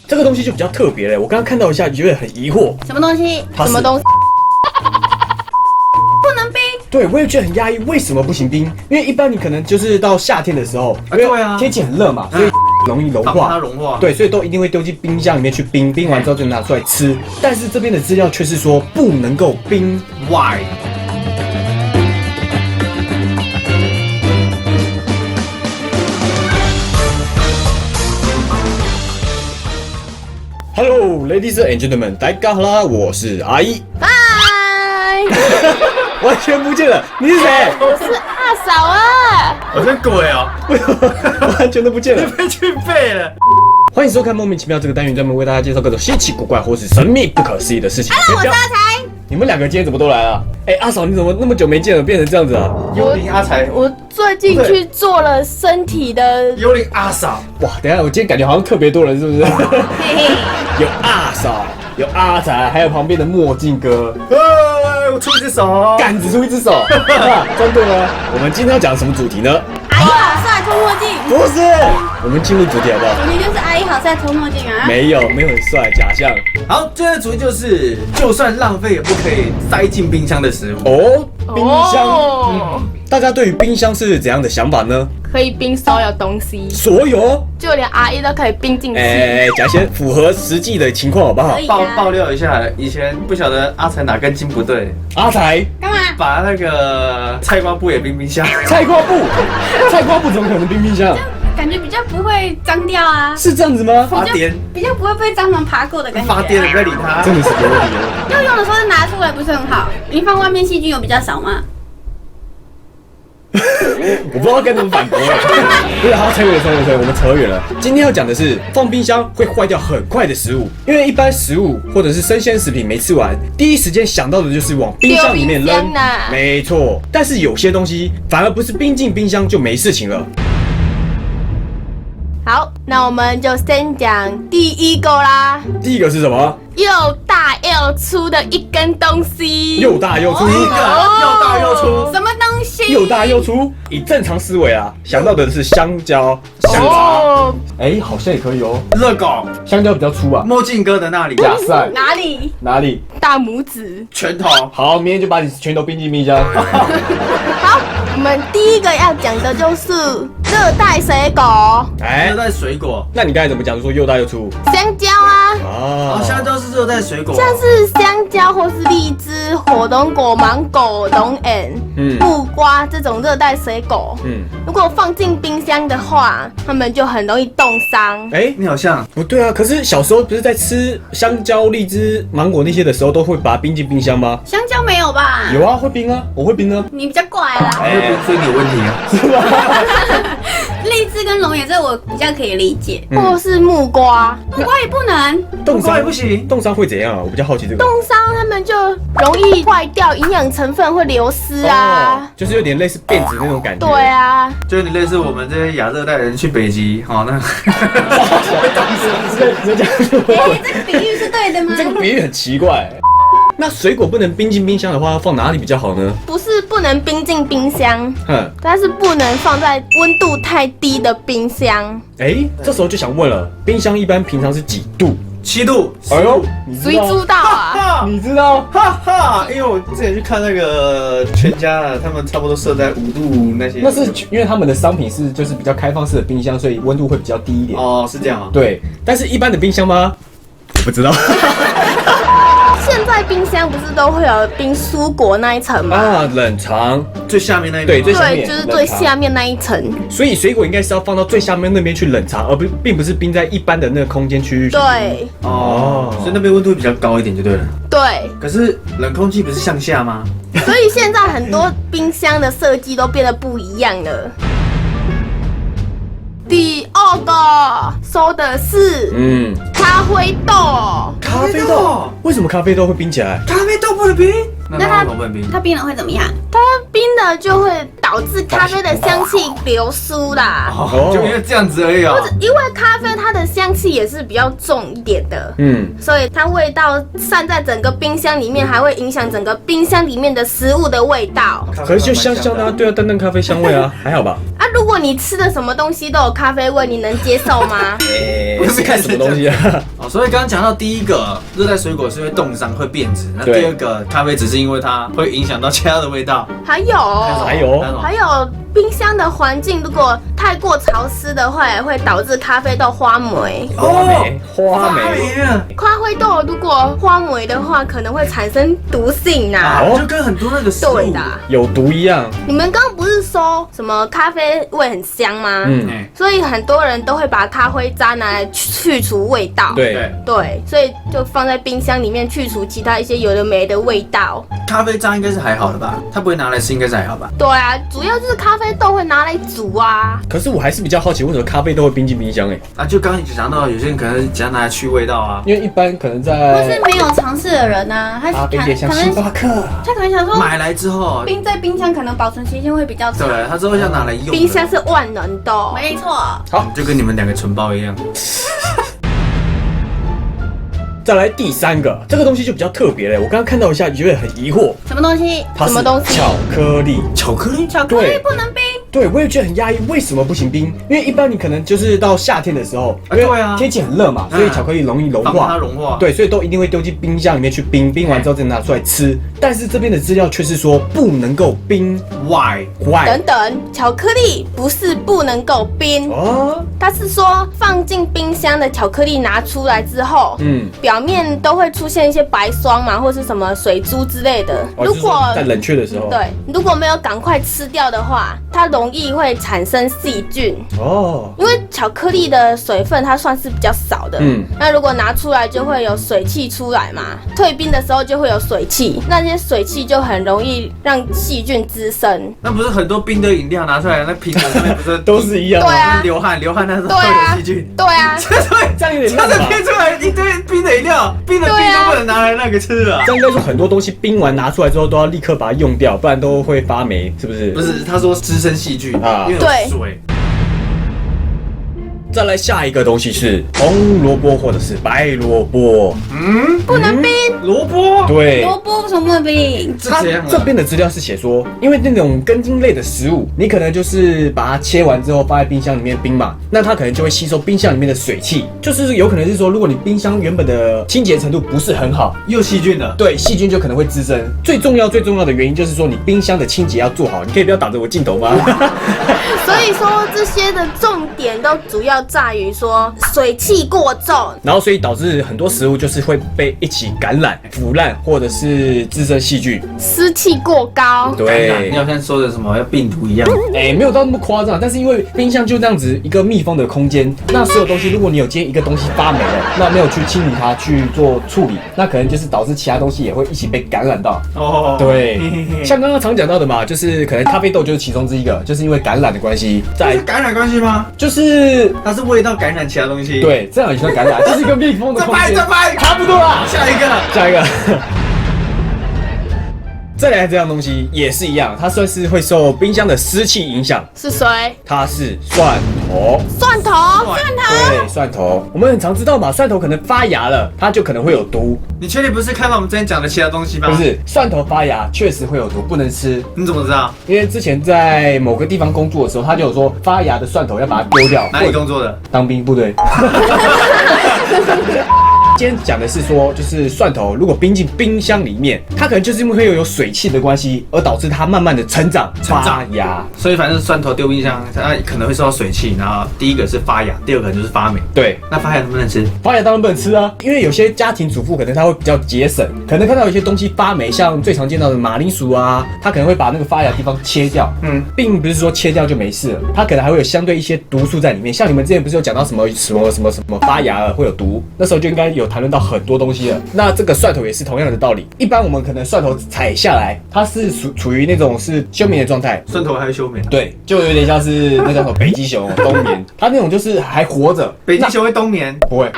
这个东西就比较特别了。我刚刚看到一下，觉得很疑惑，什么东西？什么东西？不能冰？对，我也觉得很压抑，为什么不行冰？因为一般你可能就是到夏天的时候，因为天气很热嘛，所以容易融化，它融化，对，所以都一定会丢进冰箱里面去冰，冰完之后就拿出来吃。但是这边的资料却是说不能够冰 ，Why？ Hello, ladies and gentlemen， 大家好啦，我是阿姨，嗨，完全不见了，你是谁？我是阿嫂啊。我是鬼哦，为什么完全都不见了？被去背了。欢迎收看《莫名其妙》这个单元，专门为大家介绍各种稀奇古怪或是神秘不可思议的事情。我是阿才。你们两个今天怎么都来了？哎，阿嫂，你怎么那么久没见了，变成这样子啊？幽灵阿才，我最近去做了身体的，幽灵阿嫂，哇，等一下，我今天感觉好像特别多人，是不是？嘿嘿，有阿嫂，有阿才，还有旁边的墨镜哥，我出一只手，干只出一只手，针对了。我们今天要讲什么主题呢？阿姨好帅，脱墨镜。不是，我们进入主题好不好？主题就是阿姨好帅，脱墨镜啊。没有很帅，假象。好，今天的主题就是，就算浪费也不可以塞进冰箱的食物。哦，冰箱。哦大家对于冰箱是怎样的想法呢？可以冰所有东西，所有，就连阿姨都可以冰进去。讲一些符合实际的情况好不好可？以啊。爆料一下，以前不晓得阿才哪根筋不对，阿才，干嘛？把那个菜瓜布也冰冰箱。菜瓜布，菜瓜布怎么可能冰冰箱？感觉比较不会脏掉啊，是这样子吗？发癫，比较不会被蟑螂爬过的感觉。发癫了，不要理他。真的是有问题。要用的时候就拿出来不是很好？你放外面细菌有比较少吗？我不知道该怎么反驳了。不是，好，扯远了，我们扯远了。今天要讲的是放冰箱会坏掉很快的食物，因为一般食物或者是生鲜食品没吃完，第一时间想到的就是往冰箱里面扔丢冰箱。啊没错，但是有些东西反而不是冰进冰箱就没事情了。好，那我们就先讲第一个啦，第一个是什么？又大又粗的一根东西，又大又粗。第一个又大又粗，什么东西？又大又粗，以正常思维啊，想到的是香蕉、香肠。哦，哎，好像也可以哦。热狗，香蕉比较粗啊。墨镜哥的那里，假赛哪里？哪里？大拇指。拳头，好，明天就把你全都冰进冰箱。好，我们第一个要讲的就是热带水果，哎热，带水果。那你刚才怎么讲说又大又粗？香蕉啊，哦，香蕉是热带水果，像是香蕉或是荔枝、火龙果、芒果、龙眼、木瓜这种热带水果，如果放进冰箱的话，它们就很容易冻伤。哎，你好像不对啊，可是小时候不是在吃香蕉、荔枝、芒果那些的时候，都会把它冰进冰箱吗？香蕉没有吧？有啊，会冰啊，我会冰啊。你比较怪啦。所以你有问题啊。荔枝跟龙眼这我比较可以理解，或是木瓜，木瓜也不能。冻伤也不行，冻伤会怎样啊？我比较好奇这个。冻伤它们就容易坏掉，营养成分会流失啊。就是有点类似变质那种感觉。对啊，就有点类似我们这些亚热带人去北极，好那。这讲哎，这个比喻是对的吗？这个比喻很奇怪。那水果不能冰进冰箱的话，要放哪里比较好呢？不是不能冰进冰箱，哼，但是不能放在温度太低的冰箱。哎，这时候就想问了，冰箱一般平常是几度7度，哎呦，你知道？谁知道啊？你知道？哈哈，因为我之前去看那个全家啊，他们差不多设在5度那些。那是因为他们的商品是就是比较开放式的冰箱，所以温度会比较低一点。哦，是这样啊。对，但是一般的冰箱吗？我不知道。现在冰箱不是都会有冰蔬果那一层吗？啊，冷藏，最下面那一对，边吗。对，最下面就是最下面那一层。所以水果应该是要放到最下面那边去冷藏，而并不是冰在一般的那个空间区域。对哦，所以那边温度比较高一点就对了。对，可是冷空气不是向下吗？所以现在很多冰箱的设计都变得不一样了。第二个说的是咖啡豆，咖啡豆，为什么咖啡豆会冰起来？咖啡豆不能冰，那它那它为什么不能冰？它冰了会怎么样？它冰了就会导致咖啡的香气流失啦。哦，就因为这样子而已啊。因为咖啡它的香气也是比较重一点的，所以它味道散在整个冰箱里面，还会影响整个冰箱里面的食物的味道。可是就香香的啊，对啊，淡淡咖啡香味啊，还好吧？啊，如果你吃的什么东西都有咖啡味，你能接受吗？是看什么东西啊？哦，所以刚刚讲到第一个热带水果是会冻伤、会变质，那第二个咖啡只是因为它会影响到其他的味道。还有冰箱的环境如果太过潮湿的话，也会导致咖啡豆花霉。花莓，咖啡豆如果花霉的话，可能会产生毒性啊。就跟很多那个食物对的，有毒一样。你们刚刚不是说什么咖啡味很香吗？所以很多人都会把咖啡渣拿来去除味道。对，所以就放在冰箱里面去除其他一些有的没的味道。咖啡渣应该是还好的吧？它不会拿来吃，应该是还好吧？对啊，主要就是咖啡豆会拿来煮啊。可是我还是比较好奇，为什么咖啡豆会冰进冰箱？就刚刚讲到，有些人可能只要拿来去味道啊。因为一般可能或在是没有尝试的人啊，他咖啡店像星巴克，他可能想说买来之后冰在冰箱可能保存期限会比较长。对，他之后要拿来用。冰箱是万能的哦。没错。好，就跟你们两个唇包一样。再来第三个，这个东西就比较特别了。我刚刚看到一下，觉得很疑惑，什么东西？它是什么东西巧克力。巧克力，巧克力不能冰。对，我也觉得很压抑，为什么不行冰？因为一般你可能就是到夏天的时候，因为天气很热嘛，所以巧克力容易融化，它融化，对，所以都一定会丢进冰箱里面去冰，冰完之后再拿出来吃。但是这边的资料却是说不能够冰 ，why？等等，巧克力不是不能够冰哦，它是说放进冰箱的巧克力拿出来之后，表面都会出现一些白霜嘛，或是什么水珠之类的。如果在冷却的时候，对，如果没有赶快吃掉的话，它容易会产生细菌哦。因为巧克力的水分它算是比较少的，那如果拿出来就会有水汽出来嘛，退冰的时候就会有水汽，那些水汽就很容易让细菌滋生。那不是很多冰的饮料拿出来，那瓶子上面不是都是一样？对啊，流汗那时候会有细菌。对啊，这样有点烂吧？变出来一堆冰的饮料，冰的冰都不能拿来那个吃了。这样应该说很多东西冰完拿出来之后都要立刻把它用掉，不然都会发霉，是不是？不是，他说滋生细菌啊，因为有水。再来下一个东西是红萝卜或者是白萝卜，不能冰。萝卜，对，萝卜为什么不能冰？它这边的资料是写说，因为那种根茎类的食物，你可能就是把它切完之后放在冰箱里面冰嘛，那它可能就会吸收冰箱里面的水汽，就是有可能是说，如果你冰箱原本的清洁程度不是很好，又细菌了，对，细菌就可能会滋生。最重要的原因就是说，你冰箱的清洁要做好。你可以不要挡着我镜头吗？所以说这些的重点都主要在于说水汽过重，然后所以导致很多食物就是会被一起感染、腐烂，或者是滋生细菌。湿气过高，对，你好像说的什么要病毒一样，没有到那么夸张，但是因为冰箱就这样子一个密封的空间，那所有东西，如果你有今天一个东西发霉了，那没有去清理它去做处理，那可能就是导致其他东西也会一起被感染到。哦，对，像刚刚常讲到的嘛，就是可能咖啡豆就是其中之一个，就是因为感染的关系，这是感染关系吗？就是它是味道感染其他东西，对，这样也算感染，就是一个密封的空间。差不多啦，下一个。再来这样东西也是一样，它算是会受冰箱的湿气影响。是谁？它是蒜头。对，蒜头。我们很常知道嘛，蒜头可能发芽了，它就可能会有毒。你确定不是看到我们之前讲的其他东西吗？不是，蒜头发芽确实会有毒，不能吃。你怎么知道？因为之前在某个地方工作的时候，他就有说发芽的蒜头要把它丢掉。哪里工作的？当兵部队。今天讲的是说，就是蒜头如果冰进冰箱里面，它可能就是因为会有水汽的关系，而导致它慢慢的成长发芽。所以反正蒜头丢冰箱，它可能会受到水汽，然后第一个是发芽，第二个就是发霉。对，那发芽能不能吃？发芽当然不能吃啊，因为有些家庭主妇可能他会比较节省，可能看到有些东西发霉，像最常见到的马铃薯啊，他可能会把那个发芽的地方切掉。并不是说切掉就没事了，它可能还会有相对一些毒素在里面。像你们之前不是有讲到什么发芽了会有毒，那时候就应该有谈论到很多东西了。那这个蒜头也是同样的道理。一般我们可能蒜头采下来，它是处于那种是休眠的状态。蒜头还会休眠？对，就有点像是那叫什么北极熊冬眠，它那种就是还活着。北极熊会冬眠？不会。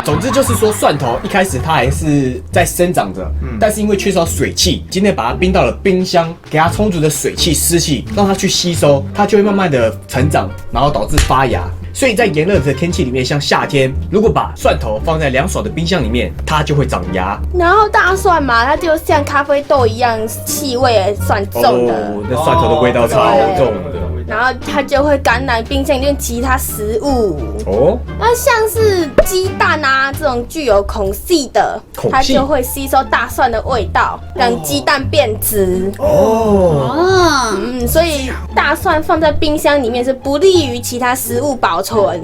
总之就是说，蒜头一开始它还是在生长着，但是因为缺少水汽，今天把它冰到了冰箱，给它充足的水汽、湿气，让它去吸收，它就会慢慢的成长，然后导致发芽。所以在炎热的天气里面，像夏天，如果把蒜头放在凉爽的冰箱里面，它就会长芽。然后大蒜嘛，它就像咖啡豆一样，气味也算重的。那蒜头的味道超重的。然后它就会感染冰箱里面其他食物。那像是鸡蛋啊这种具有孔隙的，它就会吸收大蒜的味道，让鸡蛋变质。所以大蒜放在冰箱里面是不利于其他食物保存。